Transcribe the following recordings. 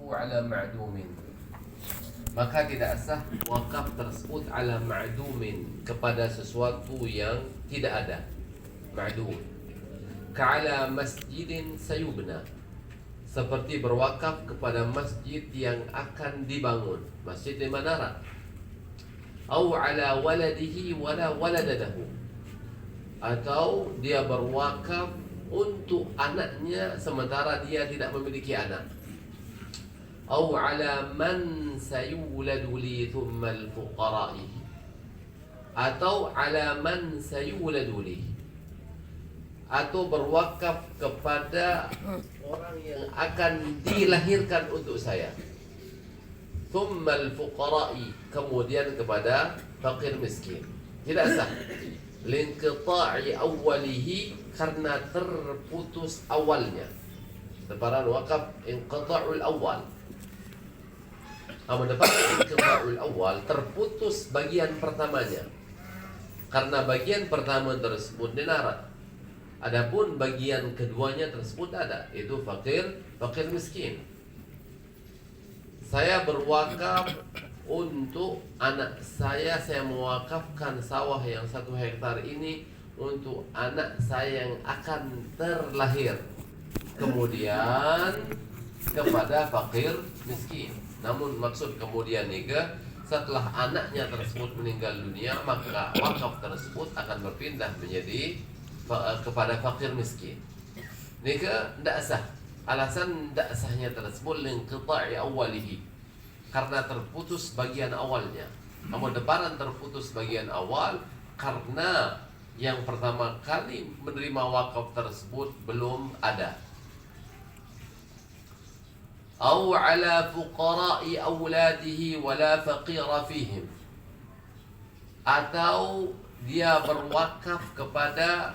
ala ma'dumin, maka tidak sah wakaf tersebut ala ma'dumin, kepada sesuatu yang tidak ada. Ma'dum ka'ala masjidin sayubna, seperti berwakaf kepada masjid yang akan dibangun, masjid di manara. Au ala waladihi wala waladalahu, atau dia berwakaf untuk anaknya sementara dia tidak memiliki anak. Au ala man sayuladu li thumma al-fuqara'i, atau ala man sayuladu li, atau berwakaf kepada orang yang akan dilahirkan untuk saya. Thumma al-fuqara'i, kemudian kepada fakir miskin. Tidak sah. Linqita'i awwalihi, karena terputus awalnya. Lebaran wakaf inqita'ul awal. Mendapat inqita'ul awal, terputus bagian pertamanya, karena bagian pertama tersebut dinarat. Adapun bagian keduanya tersebut ada, itu fakir miskin. Saya berwakaf untuk anak saya mewakafkan sawah yang 1 hektar ini untuk anak saya yang akan terlahir, kemudian kepada fakir miskin. Namun maksud kemudian nika, setelah anaknya tersebut meninggal dunia, maka wakaf tersebut akan berpindah menjadi kepada fakir miskin. Nika tidak sah. Alasan tidak sahnya tersebut linqita'i awwalihi, karena terputus bagian awalnya. Namun deparan terputus bagian awal karena yang pertama kali menerima wakaf tersebut belum ada. Au ala fuqara'i auladihi wala faqira fihim, atau dia berwakaf kepada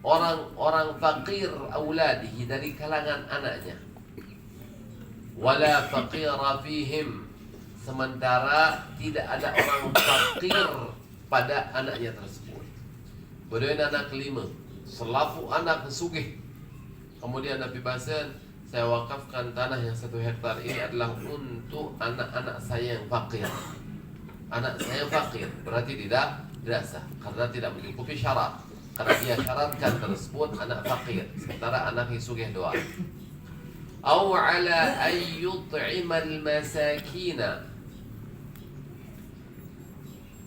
orang-orang fakir auladihi, dari kalangan anaknya. Wala faqira fihim, sementara tidak ada orang fakir pada anaknya tersebut. Kemudian anak kelima, selaku anak sugih. Kemudian Nabi Basan, saya wakafkan tanah yang 1 hektar ini adalah untuk anak-anak saya yang fakir. Anak saya fakir, berarti tidak sah, karena tidak mencukupi syarat. Karena dia syaratkan tersebut anak fakir, sementara anak yang sugih doa. Au ala ayyut'imal masakina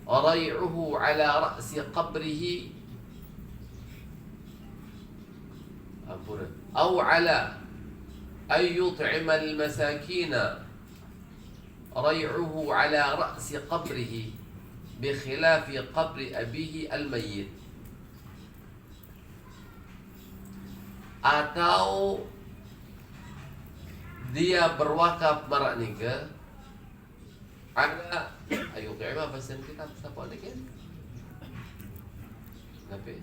rai'uhu ala ra'si qabrihi, au ala ayyut'imal masakina rai'uhu ala ra'si qabrihi bi khilafi qabri abihi al-mayyit, atau dia berwakaf marak nikah ada ayo kaya bahasa kita apa lagi kan? Tapi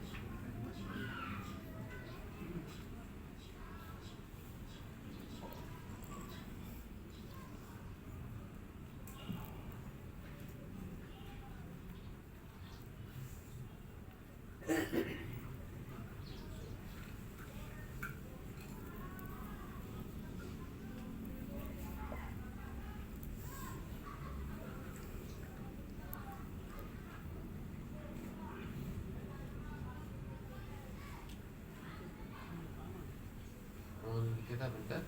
kita bentar.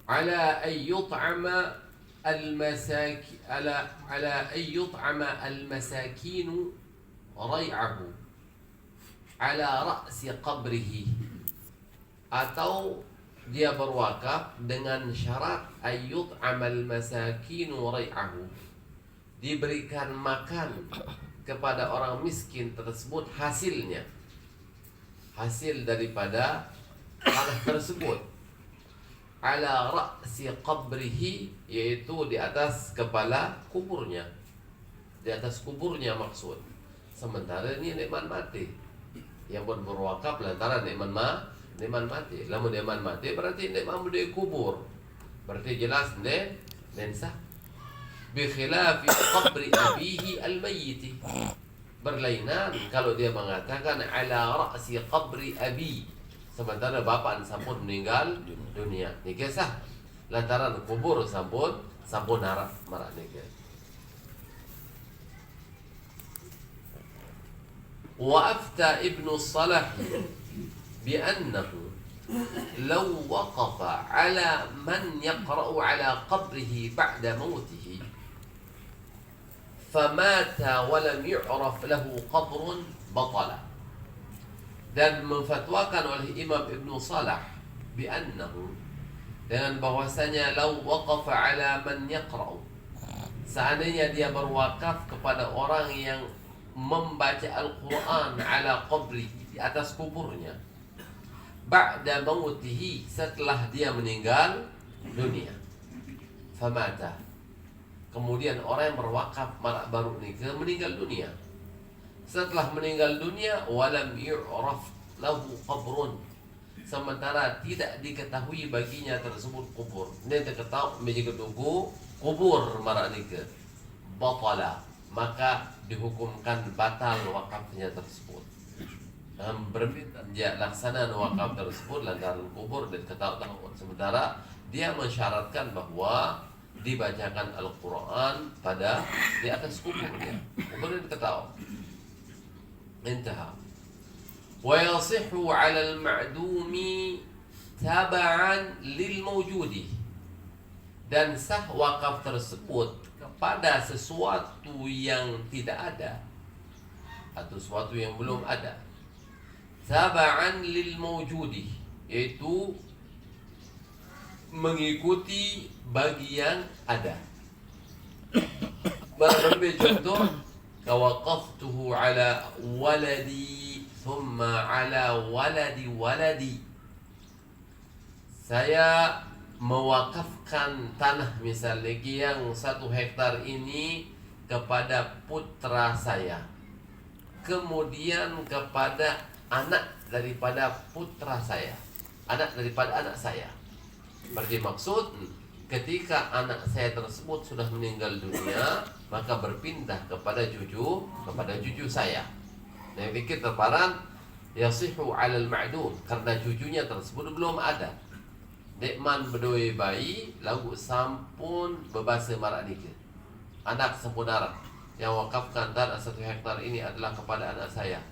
Ala ayyut'ama al-masakin rai'ahu ala ra'si qabrihi, atau dia berwakaf dengan syarat ayyut'ama al-masakin rai'ahu, diberikan makan kepada orang miskin tersebut hasilnya, hasil daripada tanah tersebut, ala ra'si qabrihi, yaitu di atas kepala kuburnya. di atas kuburnya maksud. Sementara ini nikmat mati. Yang pun berwakaf lantaran nikmat mati. Lamun nikmat mati berarti nikmat di kubur. Berarti jelas sah. Bi khilafi qabri abihi al-mayyit. Berlainan kalau dia mengatakan ala ra'si qabri abi, sementara bapak sampun meninggal dunia. Niki sah. Lantaran kubur sampun marak niki. وأفتى ابن الصلاح بأنه لو وقف على من يقرأ على قبره بعد موته فمات ولم يعرف له قبر بطل. Dan memfatwakan oleh Imam Ibn Salah bi'annahu, dengan bahwasanya law waqafa ala man yaqra'u, seandainya dia berwakaf kepada orang yang membaca Al-Quran ala qabri, di atas kuburnya, ba'da mautihi, setelah dia meninggal dunia, famata, kemudian orang yang berwakaf marak baru nikah meninggal dunia, setelah meninggal dunia, walam yu'raf lahu qabrun, sementara tidak diketahui baginya tersebut kubur. Ini diketahui menjadi kubur marak nikah, batala, maka dihukumkan batal wakafnya tersebut. Berbeda laksanaan wakaf tersebut lantaran kubur dan ketahuan. Sementara dia mensyaratkan bahwa dibacakan Al-Quran pada di atas kuburnya. Kubur dan ketahuan. Intaha. Wa yasihhu 'ala al-ma'dumi taba'an lil mawjudi. Dan sah wakaf tersebut kepada sesuatu yang tidak ada atau sesuatu yang belum ada. Taba'an lil mawjudi, yaitu mengikuti bagi yang ada. Berbagai contoh, kawaqaftuhu ala waladi thumma ala waladi waladi. Saya mewakafkan tanah misalnya yang 1 hektar ini kepada putra saya, kemudian kepada anak daripada putra saya, anak daripada anak saya. Berarti maksud ketika anak saya tersebut sudah meninggal dunia, maka berpindah kepada cucu saya. Nah, pikir terparan yasihu 'alal ma'dum, karena cucunya tersebut belum ada. Dekman berdua bayi lagu sampun bebasa marak nikah. Anak sempurna yang wakafkan tanah 1 hektar ini adalah kepada anak saya,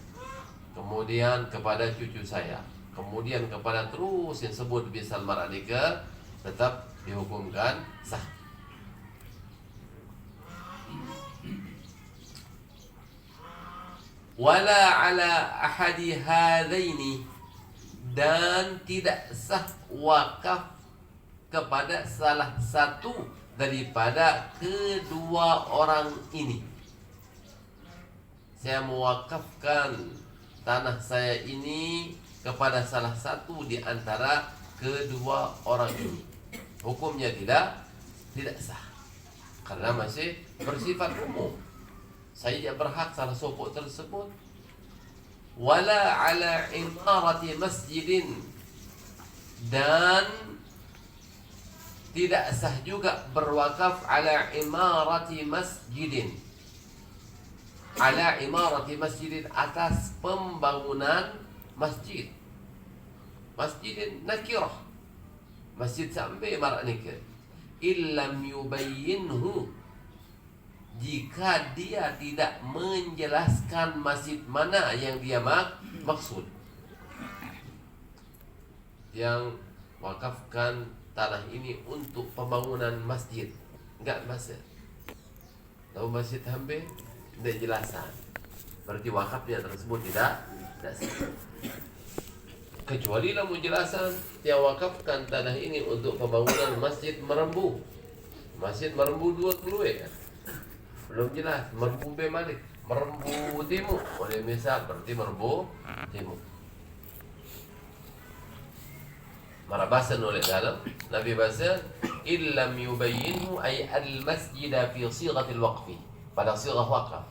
kemudian kepada cucu saya, kemudian kepada terus yang sebut bisa marak nikah, tetap dihukumkan sah. Wala ala ahadi hadaini, dan tidak sah wakaf kepada salah satu daripada kedua orang ini. Saya mewakafkan tanah saya ini kepada salah satu di antara kedua orang ini. Hukumnya tidak sah, karena masih bersifat umum. Saya tidak berhak salah sopok tersebut. Wala ala imarati masjidin, dan tidak sah juga berwakaf ala imarati masjidin, ala imarati masjidin, atas pembangunan masjid. Masjidin nakirah, masjid sampai marak nikah. Illam yubayyinhu, jika dia tidak menjelaskan masjid mana yang dia maksud. Yang wakafkan tanah ini untuk pembangunan masjid, enggak masjid. Tahu masjid hampir tidak jelasan, berarti wakafnya tersebut tidak sah. Kecuali dalam penjelasan yang wakafkan tanah ini untuk pembangunan masjid Merembu. Masjid Merembu 20 ya. Belum jelas, Merembu Malik, Merembu Timur. Oleh misal berarti Merembu Timur. Marabasan oleh dalam Nabi bahasa illam yubayyinhu ay al-masjid fi sighatil waqfi. pada sirah wakaf.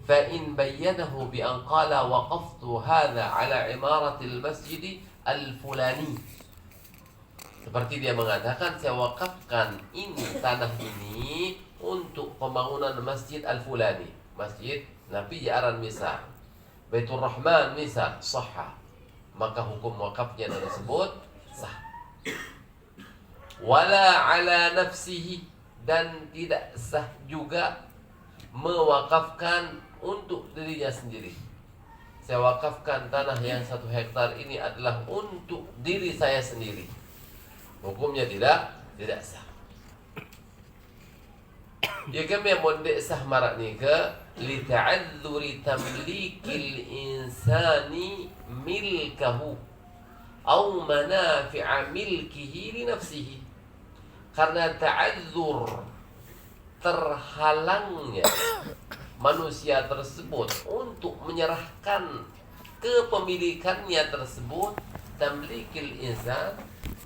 Fa in bayyanahu bi an qala waqaftu hadha ala imaratil masjid al-fulani. Seperti dia mengatakan, saya wakafkan ini tanah ini untuk pembangunan masjid al-fulani. Masjid Nabi Ja'aran misal, Baitur Rahman misal, sahha. Maka hukum wakafnya tersebut sah. Wala ala nafsihi, dan tidak sah juga mewakafkan untuk dirinya sendiri. Saya wakafkan tanah yang 1 hektar ini adalah untuk diri saya sendiri. Hukumnya tidak sah. Ya kami mondek sah marak ni ke li ta'adzuri tamlikil insani milkahu au manafi'a milkihi li nafsihi. Karena ta'adzur, terhalangnya manusia tersebut untuk menyerahkan kepemilikannya tersebut, tamlikil insan,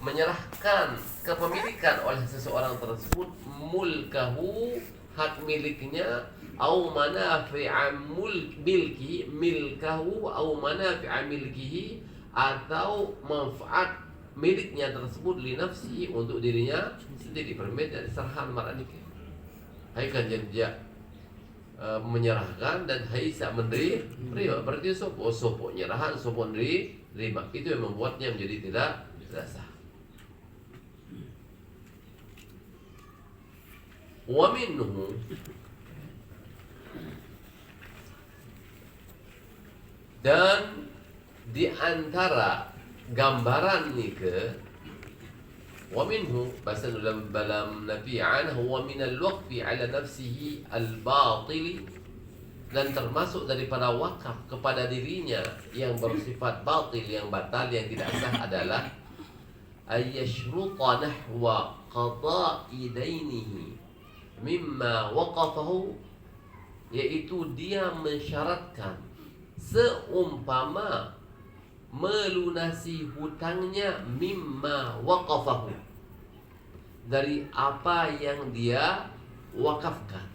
menyerahkan kepemilikan oleh seseorang tersebut, mulkahu, hak miliknya, au manafi'a milkihi, milkahu au manafi'a milkihi, atau manfaat miliknya tersebut li nafsi, untuk dirinya sendiri. Berbeda dari serahan maranik. Hai kan dia menyerahkan dan hai sak menerima. Berarti sopo nyerahan, sopo nerima. Itu yang membuatnya menjadi tidak sah. Wa minhu, dan di antara gambaran ni ke, wa minhu, bahasa dalam Nabi anhu wa min al-waqfi ala nafsihi al-batil, dan termasuk daripada wakaf kepada dirinya yang bersifat batil, yang batal, yang tidak sah adalah ayyashruta nahwa qada'i dainihi mimma waqafahu, yaitu dia mensyaratkan seumpama melunasi hutangnya mimma waqafahu, dari apa yang dia wakafkan,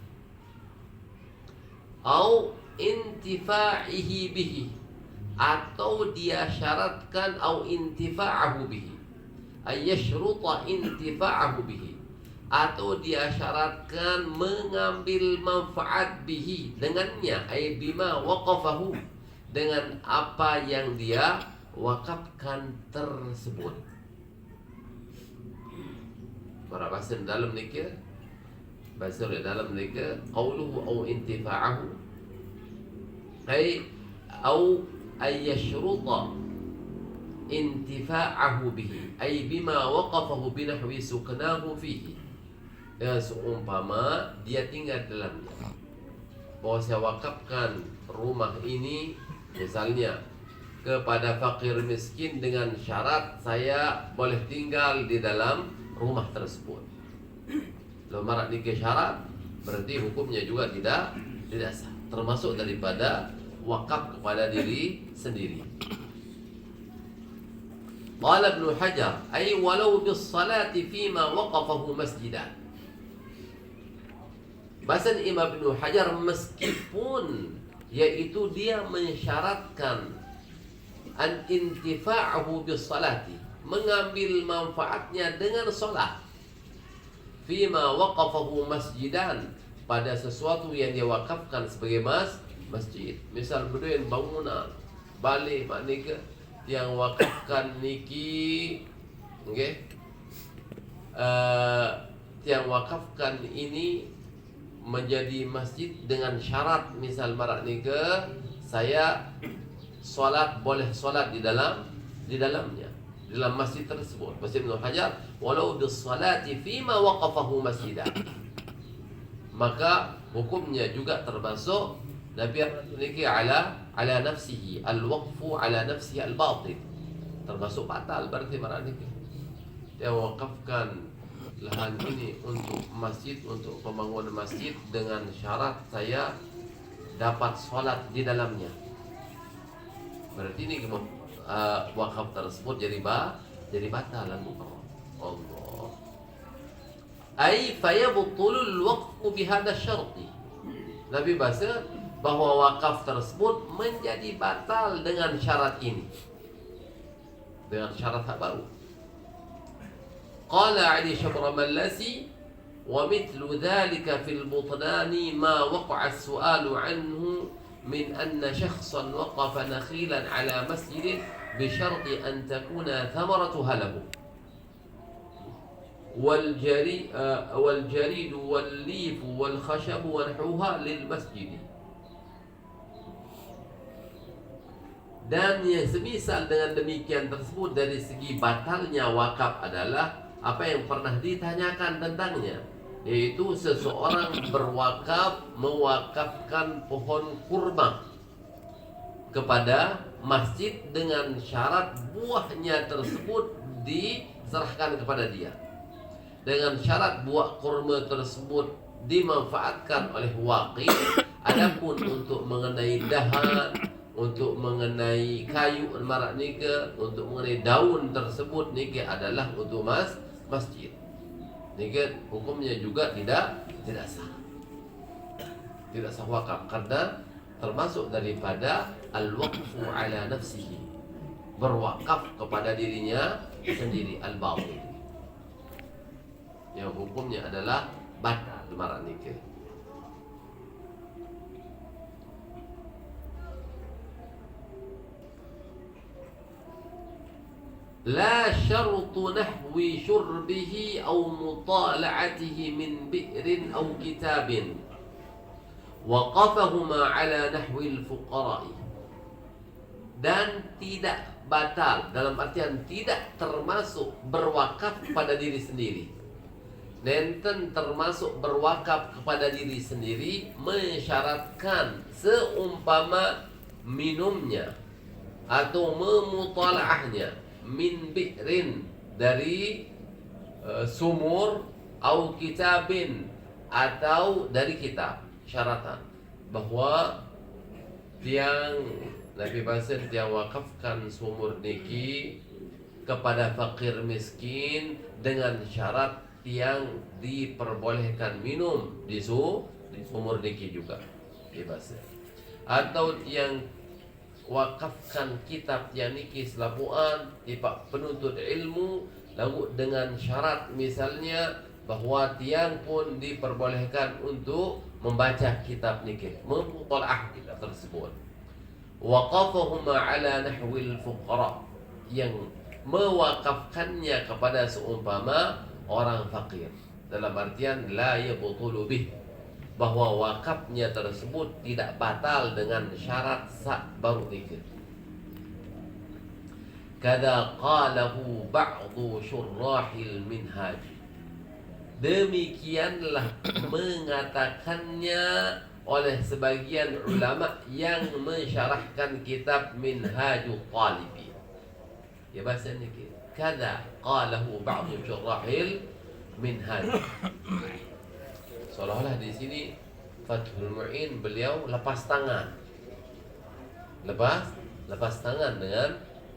au intifa'ihi bihi, atau dia syaratkan, au intifa'ahu bihi, ayyashruta intifa'ahu bihi, atau dia syaratkan mengambil manfaat bihi, dengannya, ay bima waqafahu, dengan apa yang dia wakafkan tersebut. Para bahasa dalam nikah, bahasa dalam nikah, qawluhu au intifa'ahu, ay au ayyashruta intifa'ahu bihi, ay bima waqafahu binahwi suknahu fihi, ya, seumpama dia tinggal dalamnya. Bahwa saya wakafkan rumah ini misalnya kepada fakir miskin dengan syarat saya boleh tinggal di dalam rumah tersebut. Kalau marak nikah syarat, berarti hukumnya juga tidak sah, termasuk daripada wakaf kepada diri sendiri. Qala Ibnu Hajar, ay walau bis salati fima waqafahu masjidan. Bahasa Imam Ibnu Hajar, meskipun yaitu dia mensyaratkan an intifa'ahu bis salati, mengambil manfaatnya dengan salat, fima waqafahu masjidan, pada sesuatu yang dia wakafkan sebagai masjid. Misal beduin bangunan balik maknika yang wakafkan niki, okay? Yang wakafkan ini menjadi masjid dengan syarat, misal marak nika saya solat, boleh solat di dalamnya, di dalam masjid tersebut. Masjid Ibnu Hajar, walau bis salati fima waqafahu masjidan, maka hukumnya juga termasuk Nabi niki ala nafsihi al-waqfu ala nafsihi al-batil, termasuk batal. Berarti marak niki dia wakafkan lahan ini untuk masjid, untuk pembangunan masjid dengan syarat saya dapat sholat di dalamnya. Berarti ini wakaf tersebut jadi batal dan mukarrar. Allah. Ay fayabtulul waqfu bihadha syarti, Nabi bahasa bahwa wakaf tersebut menjadi batal dengan syarat ini, dengan syarat baru. Qala Ali Syabramallasi wa mithlu dhalika fil butnani ma waqa'a as-su'alu anhu min anna shakhsan waqafa nakhilan ala masjidin bi syarti an takuna thamaratuha lahu والجريد والليف والخشب ونحوها للمسجد. Dan yang semisal dengan demikian tersebut dari segi batalnya wakaf adalah apa yang pernah ditanyakan tentangnya, yaitu seseorang berwakaf mewakafkan pohon kurma kepada masjid dengan syarat buahnya tersebut diserahkan kepada dia, dengan syarat buah kurma tersebut dimanfaatkan oleh waqif. Adapun untuk mengenai dahan, untuk mengenai kayu marak nika, untuk mengenai daun tersebut nika adalah untuk masjid. Nika hukumnya juga tidak sah. Tidak sah wakaf karena termasuk daripada al-waqfu ala nafsihi, berwakaf kepada dirinya sendiri, al-batil, yang hukumnya adalah batal marak nikah. La syartu nahwi syurbihi aw mutala'atihi min bi'rin aw kitabin waqafahuma ala nahwi al-fuqara'i. Dan tidak batal dalam artian tidak termasuk berwakaf pada diri sendiri. Nenten termasuk berwakaf kepada diri sendiri mensyaratkan seumpama minumnya atau memutalaahnya min bi'rin dari sumur, au kitabin atau dari kitab. Syaratan bahwa tiang Nabi Basin tiang wakafkan sumur niki kepada fakir miskin dengan syarat yang diperbolehkan minum di sumur niki juga bebas. Atau yang wakafkan kitab yang niki selapuan tipak penuntut ilmu lalu dengan syarat misalnya bahwa tiang pun diperbolehkan untuk membaca kitab niki, memutalaah kitab tersebut. Waqafahuma ala nahwil fuqara, yang mewakafkannya kepada seumpama orang fakir, dalam artian la yabtulu bih, bahwa wakafnya tersebut tidak batal dengan syarat sah baru nikah. Kada qalahu ba'du syurrahil minhaj, demikianlah mengatakannya oleh sebagian ulama yang mensyarahkan kitab Minhajul Talibin. Ya bahasa ni kada qalahu ba'du syurrahil minhaj. Seolah-olah di sini Fathul Mu'in beliau lepas tangan dengan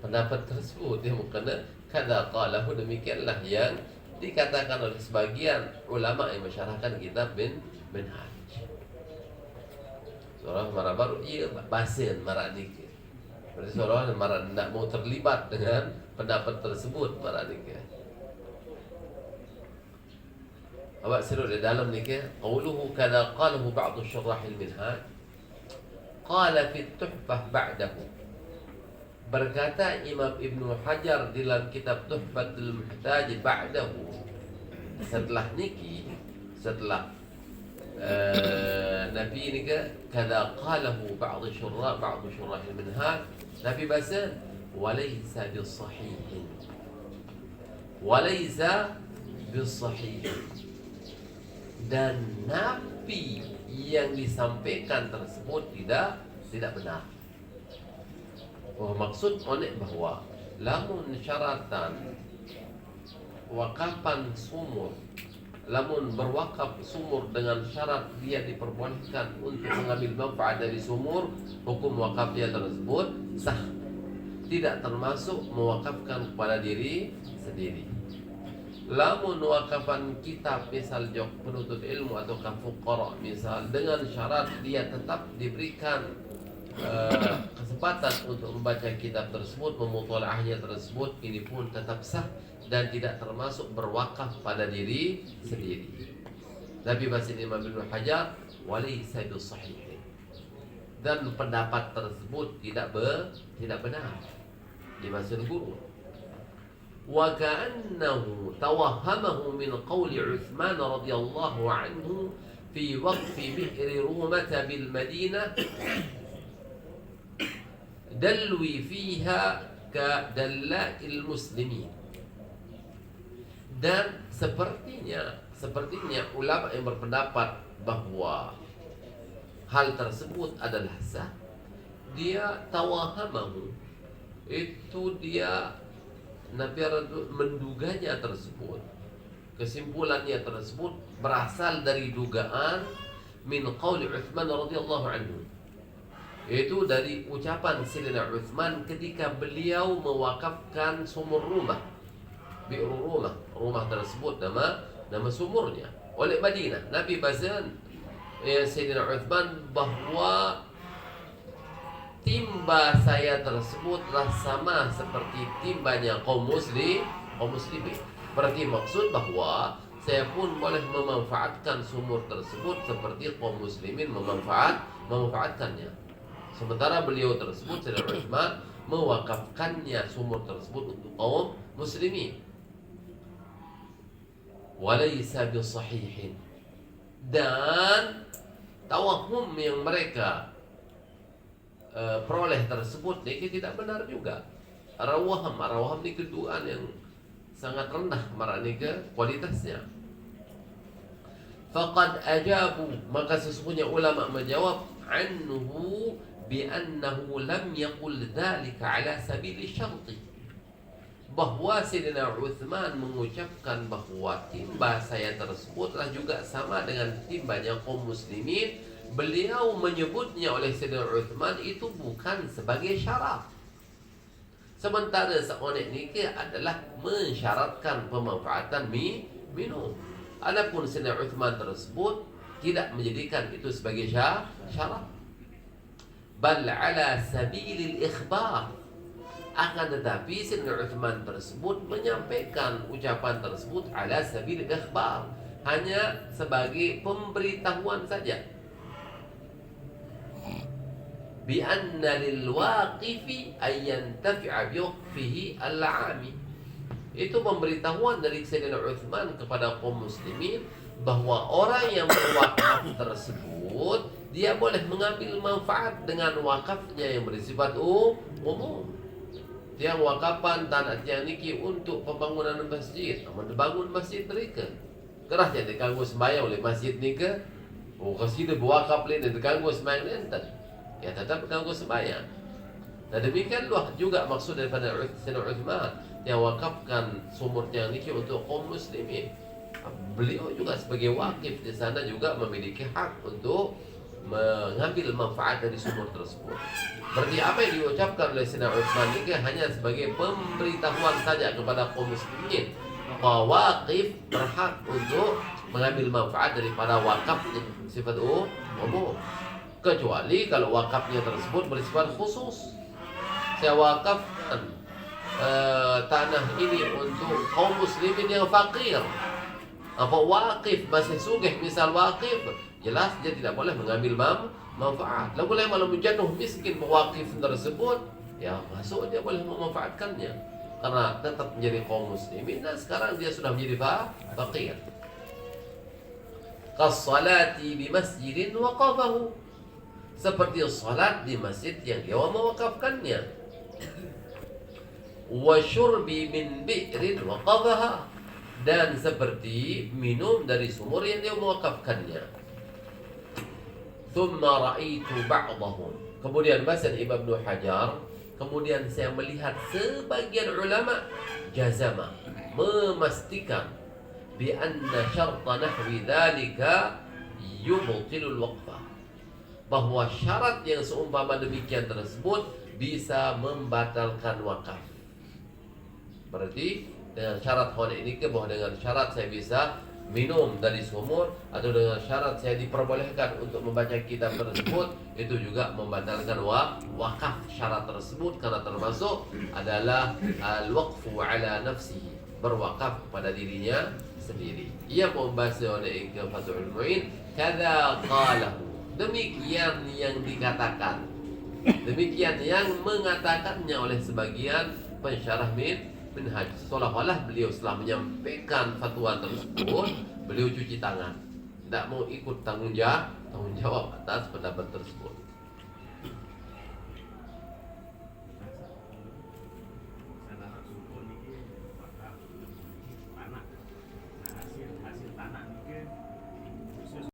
pendapat tersebut. Dia bukan kada qalahu, demikianlah yang dikatakan oleh sebagian ulama yang mensyarahkan kitab Minhaj. Seolah marah baru ia basin marah nikah. Berarti seolah marah tidak mau terlibat dengan pendapat tersebut marah nikah. Awak seru di dalam nikah. Qauluhu kada qalahu ba'du syurahil minhaj. Qala fi tuhfah ba'dahu. Berkata Imam Ibnu Hajar dalam kitab Tuhfatul Muhtaj ba'dahu, setelah niki, setelah Nabi ini kada qalahu ba'du syurahil minhaj. Nabi bahasa walaysa bisahihin, walaysa bisahihin, dan Nabi yang disampaikan tersebut tidak benar. Maksud onek bahwa lamun syaratan wakapan sumur, lamun berwakaf sumur dengan syarat dia diperbolehkan untuk mengambil manfaat dari sumur, hukum wakafnya tersebut sah, tidak termasuk mewakafkan kepada diri sendiri. Lamun wakafan kitab misal jok penuntut ilmu atau fuqara misal dengan syarat dia tetap diberikan kesempatan untuk membaca kitab tersebut, memutalaahnya tersebut, ini pun tetap sah dan tidak termasuk berwakaf pada diri sendiri. Nabi Basin Imam Ibnu Hajar walaysa bisahih, dan pendapat tersebut tidak benar di Masjid Guru. Wa ka'annahu tawahhamahu min qawli Utsman radhiyallahu anhu fi waqfi bi'r Rumah bil Madinah dalwi fiha ka dalla'il muslimin. Dan sepertinya ulama yang berpendapat bahwa hal tersebut adalah sah, dia tawahamahu, itu dia Nabi menduganya tersebut, kesimpulannya tersebut berasal dari dugaan min qauli Utsman radhiyallahu anhu, itu dari ucapan Sayyidina Utsman ketika beliau mewakafkan sumur rumah, bi'r rumah tersebut nama sumurnya oleh Madinah. Nabi bazan Sayyidina Utsman bahwa timba saya tersebutlah sama seperti timbanya kaum muslimin. Berarti maksud bahwa saya pun boleh memanfaatkan sumur tersebut seperti kaum muslimin memanfaatkannya. Sementara beliau tersebut, Sayyidina Utsman, mewakafkannya sumur tersebut untuk kaum muslimin. Walaysa bisahihin, dan tawahum yang mereka peroleh tersebut ini tidak benar juga. Arawaham ini keduaan yang sangat rendah marani ke kualitasnya. Faqad ajabu, maka sesungguhnya ulama menjawab anhu bi annahu lam yaqul dzalika ala sabili syarti, bahwa Sayyidina Utsman mengucapkan bahwa timba saya tersebutlah juga sama dengan timbanya kaum muslimin. Beliau menyebutnya oleh Sayyidina Utsman itu bukan sebagai syarat. Sementara seorang ini adalah mensyaratkan pemanfaatan minum. Adapun Sayyidina Utsman tersebut tidak menjadikan itu sebagai syarat. Bal ala sabilil ikhbar, akan tetapi Sayyidina Utsman tersebut menyampaikan ucapan tersebut ala sabilil ikhbar, hanya sebagai pemberitahuan saja. Bi anna lil waqifi ay yantafi'a bi waqfihi al-'ami. Itu pemberitahuan dari Sayyidina Utsman kepada kaum muslimin bahwa orang yang berwakaf tersebut dia boleh mengambil manfaat dengan wakafnya yang bersifat umum. Tiang wakapan tanah tiang niki untuk pembangunan masjid, aman dibangun masjid mereka. Kerah jadi diganggu sembahyang oleh masjid nika. Oh kasih berwakaf lain diganggu sembahyang enten. Ya tetap ganggu sembahyang. Dan demikian juga maksud daripada Sayyidina Utsman yang wakafkan sumur tiang niki untuk kaum muslimin. Beliau juga sebagai wakif di sana juga memiliki hak untuk mengambil manfaat dari sumur tersebut. Berarti apa yang diucapkan oleh Sayyidina Utsman ini hanya sebagai pemberitahuan saja kepada kaum muslimin bahwa wakif berhak untuk mengambil manfaat daripada wakaf yang bersifat umum, kecuali kalau wakafnya tersebut bersifat khusus. Saya wakafkan tanah ini untuk kaum muslimin yang fakir. Apa wakif masih sugih, misal wakif, jelas dia tidak boleh mengambil manfaat. Lalu boleh malah menjatuh miskin wakif tersebut, ya masuk dia boleh memanfaatkannya karena tetap menjadi kaum muslimin dan sekarang dia sudah menjadi fakir. Kas-salati bi masjidin waqafahu, seperti salat di masjid yang dia mewakafkannya. Wa syurbi min bi'rin waqafaha, dan seperti minum dari sumur yang dia mewakafkannya. Thumma ra'aitu ba'dahum, kemudian bahasa Imam Ibnu Hajar, kemudian saya melihat sebagian ulama jazama, memastikan bi anna syarta nahwi dzalika yubtilul waqfah, bahwa syarat yang seumpama demikian tersebut bisa membatalkan wakaf. Berarti dengan syarat hone ini ke bahwa dengan syarat saya bisa minum dari sumur, atau dengan syarat saya diperbolehkan untuk membaca kitab tersebut, itu juga membatalkan wakaf syarat tersebut, karena termasuk adalah al-waqfu ala nafsihi, berwakaf pada dirinya sendiri. Ia membahas oleh Fathul Mu'in, kada qalahu, demikian yang dikatakan, demikian yang mengatakannya oleh sebagian pensyarah Minhaj. Seolah-olah beliau setelah menyampaikan fatwa tersebut, beliau cuci tangan, tidak mau ikut tanggung jawab atas pendapat tersebut.